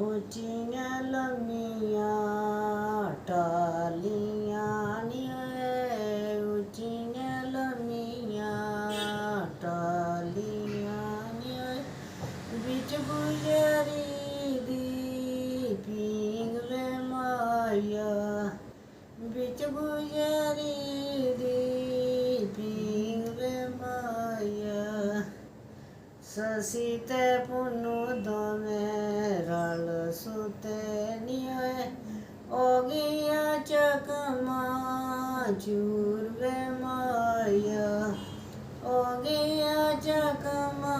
ऊंचियां लम्मियां टालियां नी ऊंचियां लम्मियां टालियां नी बिच गुजरी दी पींग वे माया बिच गुजरी दी पींग वे माया ससी ते पुन्नू दोवें रल सुते नी ओ गया चकमा चूर वे माया ओ गया चकमा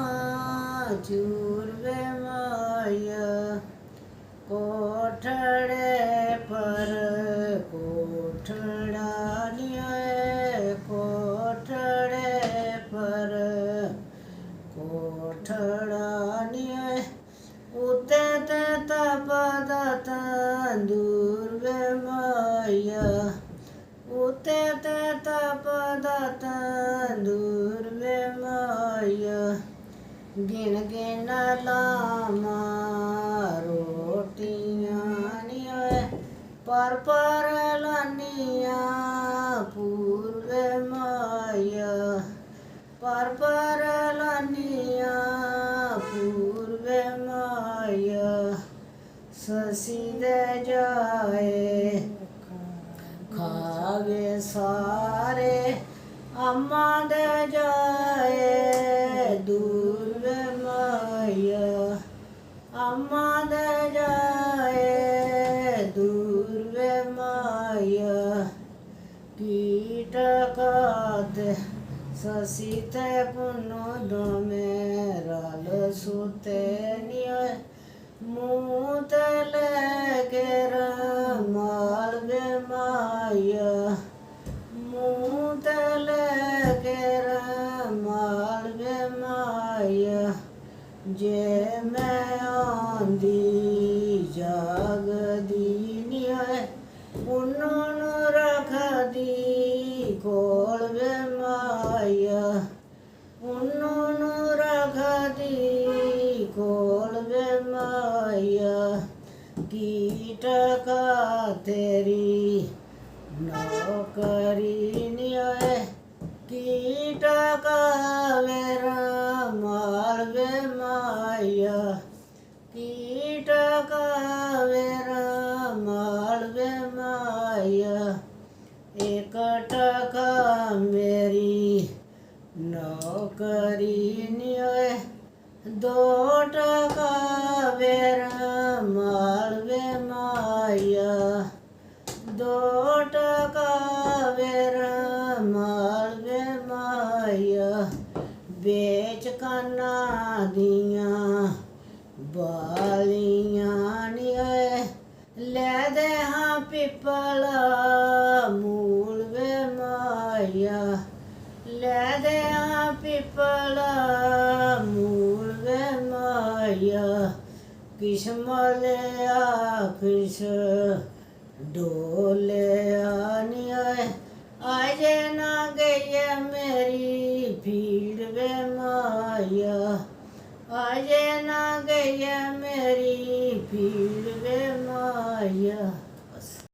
चूर वे माया कोठड़े पर कोठड़ा नी कोठड़े पर कोठड़ा नी उते ते तपदा तंदूर वे माया उते ते तपदा तंदूर वे माया गिन गिन लामा रोटियां नी पर लानिया पूर्वे माया पर लानिया पूर्वे माया ससी दे जाए खावे सारे अम्मा दे जाए दूर वे माया अम्मा दे जाए दूर वे माया कीट काते ससी ते पुन्नू दोवें रल सुते नी मुँह ते लेके रमाल वे माया मुँह ते लेके रमाल वे माया जे मैं आंदी जागदी नी उन्होंने रख दी कोल वे माया उन्होंने रख दी कोल वे माया कीट का तेरी नौकरी नी कीट का मेरा माल वे माया कीट का मेरा माल वे माया एक टका मेरी नौकरी नी दो टका मेरा माल वे माया दो टका मेरा माल वे माया बेच कन्ना दियां बालियां नी ले दे हाँ पिपला मूल वे माया ले दे हाँ पिपला मूल वे माया किस मलिया किस डोलिया नी आज ना गई मेरी भीड़ वे माया आज ना गई मेरी भीड़ वे माया।